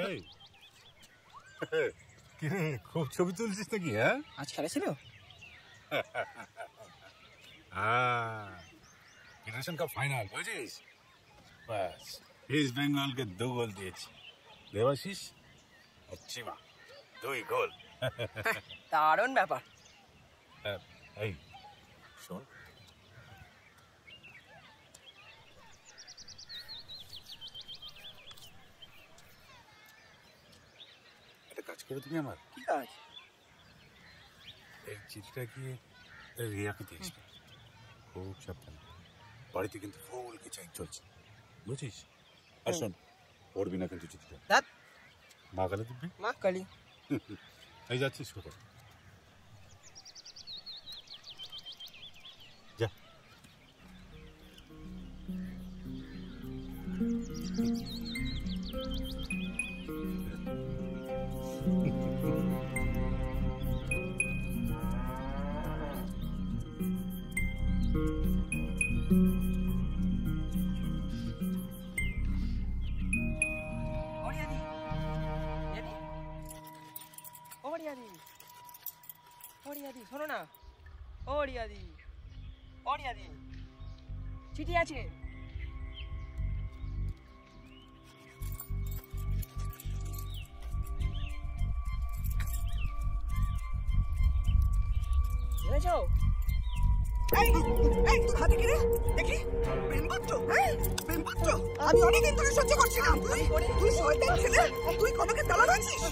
এই কি রে, খুব ছবি তুলছিস নাকি? হ্যাঁ, আজ খেলা ছিল। ফেডারেশন কাপ ফাইনাল বুঝেছিস? ব্যাস ইস্ট বেঙ্গলকে 2 গোল দিয়েছি। দেবাশিস আর চিমা 2 গোল। দারুণ ব্যাপার। এই শোন, একটা কাজ করে তুমি আমার। কি কাজ? এই চিঠিটা গিয়ে রিয়াকে দিয়ে আসবে। খুব সাবধানে, বাড়িতে কিন্তু ফুল কিছু চলছে বুঝিস? আর শোন, পড়বি না কিন্তু চিঠিটা। মা কালী দিবি। মা কালী। এই যাচ্ছিস কোথায়? যা। শোনো না, ও রিয়াদি, ও রিয়াদি, চিঠি আছে। বুঝেছো? হাতে কি রে? দেখি প্রেমপত্র। প্রেমপত্র আমি অনেকদিন ধরে সহ্য করছিলাম। তুই শয়তান ছেলে, তুই কনকের দালাল হয়েছিস।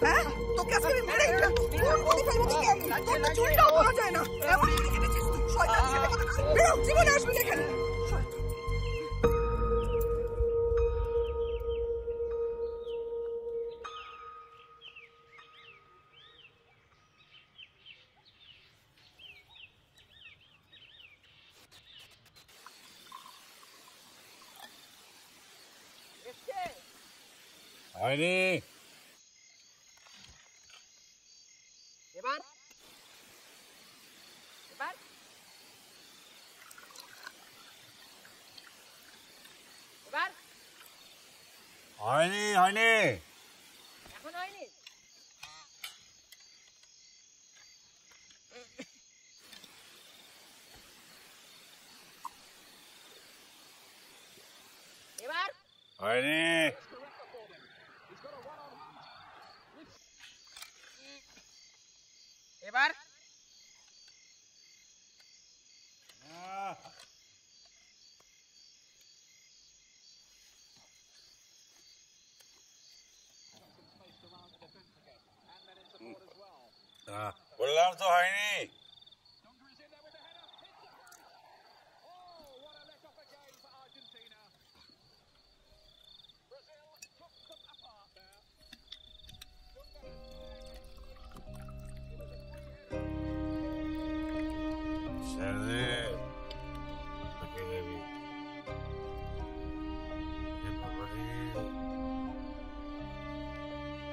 হ্যাঁ, তোকে আজকে আমি মেরে বলে ফেলবো। তোকে আমি তোর তো চুলটাও পাওয়া যায় না, এমন ইনি কেটেছিস তুই। শয়তান ছেলে, বেরো, জীবনে আসবি না এখানে। হয়নি। এবার এবার এবার হয়নি, হয়নি, এখন হয়নি। এবার হয়নি। এবার বললাম তো হয়নি।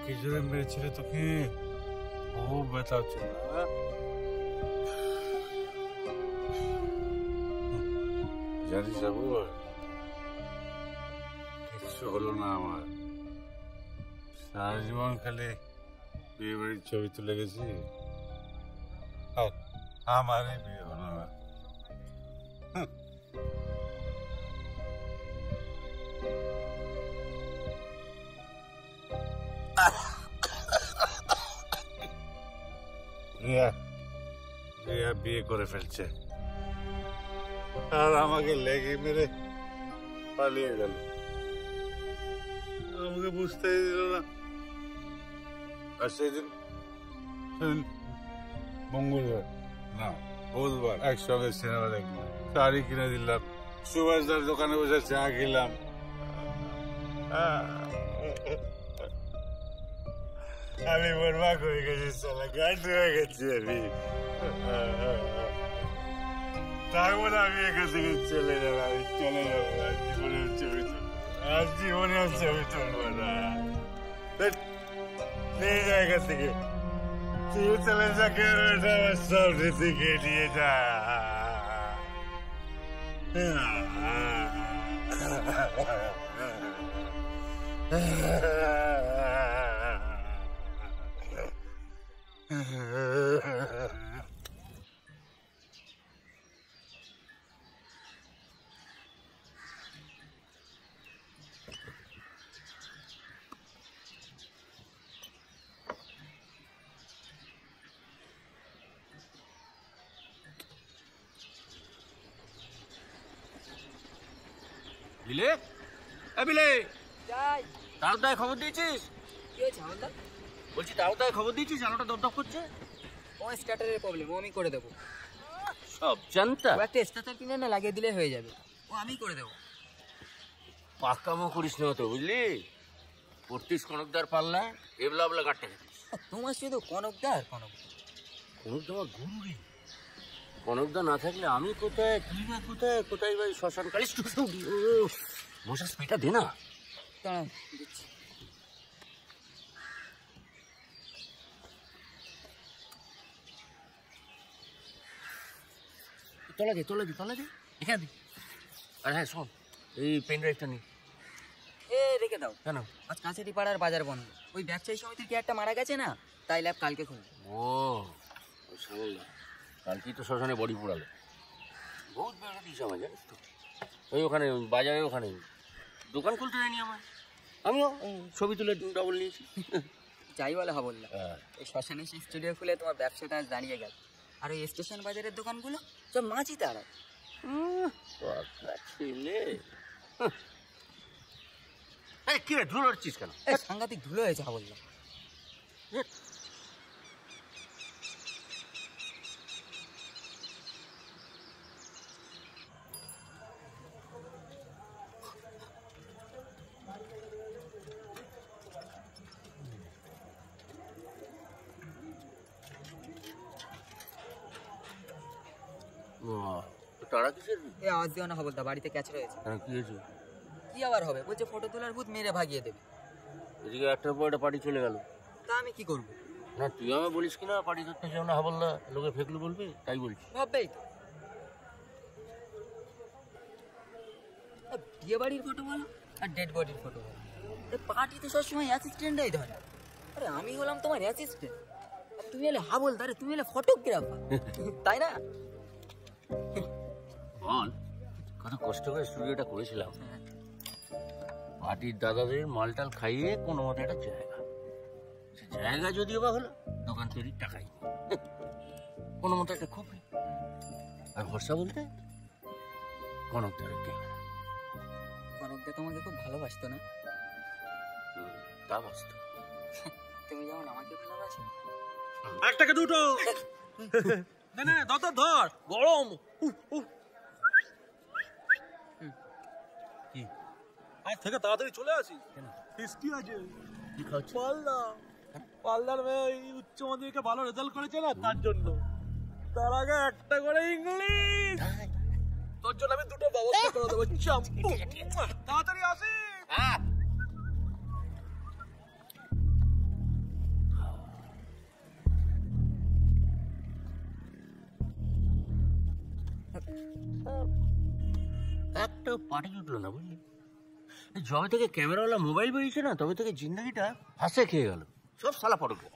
কি জোরে মেরেছিলে তোকে? খুব ব্যথা হচ্ছে না? জানিস বাবু, কিচ্ছু হলো না আমার। সারা জীবন খালি বিয়ে বাড়ির ছবি তুলে গেছি, আমারই বিয়ে হলো না। রিয়া বিয়ে করে ফেলছে আর আমাকে লেগে মেরে পালিয়ে গেল। আমাকে বুঝতেই দিল না। আর সেদিন মঙ্গলবার না বুধবার একসঙ্গে সিনেমা দেখলাম, শাড়ি কিনে দিলাম, সুভাষদার দোকানে বসে চা খেলাম। আমি বরবাদ হয়ে গেছি, সালা গাছ হয়ে গেছি আমি। থাকবো না আমি এখান থেকে, চলে যাবো। আমি চলে যাবো, আর জীবনের ছবি তুলবো, আর জীবনের ছবি তুলবো না। নিয়ে যা এখান থেকে, তুই চলে যা, কেন আমার সামনে থেকে নিয়ে যা। বিলে বিলে যাই। তালদায় খবর দিয়েছিস? কি হয়েছে হাওলদার? বলছি তালদায় খবর দিয়েছিস আলোটা দপদপ করছে? ও স্টার্টারের প্রবলেম, ও আমি করে দেবো। সব জানতা ও একটা স্টার্টার কিনে না লাগিয়ে দিলে হয়ে যাবে, ও আমি করে দেবো। পাকামো করিস না তো বুঝলি, পড়তিস কনকদার পাল্লা এবলা এবলা গাটটা খেতিস। তোমার শুধু কনকদার কনকদার। কনকদা আমার গুরু রে, কনকদা না থাকলে আমি কোথায়, তুই বা কোথায়, কোথায় ভাই শ্মশান কালিস। মশা স্প্রেটা দে না। দাঁড়াও দিচ্ছি। তলা দে তলা দে তলা দে, এখানে দে। আর হ্যাঁ শোন, এই পেন ড্রাইভটা নি। এ রেখে দাও। কেন? আজ কাছেরই পাড়ার বাজার বন্ধ, ওই ব্যবসায়ী সমিতির কি একটা মারা গেছে না, তাই ল্যাব কালকে খুলবে। ও শ্যামলদা, কালকেই তো শ্মশানে বডি পোড়ালো। বহুত বেড়া দিস আমার, জানিস তো। ওই ওখানে বাজারে ওখানে দোকান খুলতে দেয়নি আমার, আমিও ছবি তুলে ডবল নিয়েছি। যাই বলে হাবলদা, এই শ্মশানে সেই স্টুডিও খুলে তোমার ব্যবসাটা আজ দাঁড়িয়ে গেল। আর ওই স্টেশন বাজারের দোকানগুলো সব মাঝি তারা। ছেলে কি রে ধুলো হচ্ছিস কেন? সাংঘাতিক ধুলো হয়েছে হাবলদা। তারা কিসের? এ আওয়াজ দিও না হাবলদা, বাড়িতে ক্যাচ রয়েছে। হ্যাঁ কি হয়েছে? কি আবার হবে, বলছে ফটো তোলার ভূত মেরে ভাগিয়ে দেবে। এদিকে একটার পর একটা পার্টি চলে গেল। তা আমি কি করবো? না তুই আমায় বলিস কিনা পার্টি ধরতে যাও না হাবলদা, লোকে ফেকলু বলবে, তাই বলছি। ভাববেই তো। বিয়ে বাড়ির ফটো বলো আর ডেড বডির ফটো বলো, পার্টি তো সবসময় অ্যাসিস্ট্যান্টরাই ধরে। আরে আমি হলাম তোমার অ্যাসিস্ট্যান্ট, আর তুমি এলে হাবলদার, তুমি এলে ফটোগ্রাফার, তাই না? বল, কত কষ্ট করে স্টুডিওটা করেছিলাম, পার্টির দাদাদের মালটাল খাইয়ে কোনো মতো একটা জায়গা, সে জায়গা যদিও বা হলো দোকান তৈরির টাকাই কোনো মতো একটা খুব। আর ভরসা বলতে কনকদারের ক্যামেরা। কনকদা তোমাকে খুব ভালোবাসতো না? তা বাস্তব। তুমি যেমন আমাকে ভালোবাসো। একটাকে দুটো ধর গরম। কি আজ থেকে তাড়াতাড়ি চলে আসি, টেস্টি আছে। কি খাচ্ছ? পাল্লার মেয়ে উচ্চ মাধ্যমিকে ভালো রেজাল্ট করেছে না, তার জন্য। তার আগে একটা করে ইংলিশ, তোর জন্য আমি দুটো ব্যবস্থা করে দেবো। তাড়াতাড়ি আসি। হ্যাঁ একটা পার্টি জুটলো না বুঝলি। যবে থেকে ক্যামেরাওয়ালা মোবাইল বেরিয়েছে না, তবে থেকে জিন্দগিটা হাসে খেয়ে গেল। সব সালা ফটোগ্রাফ।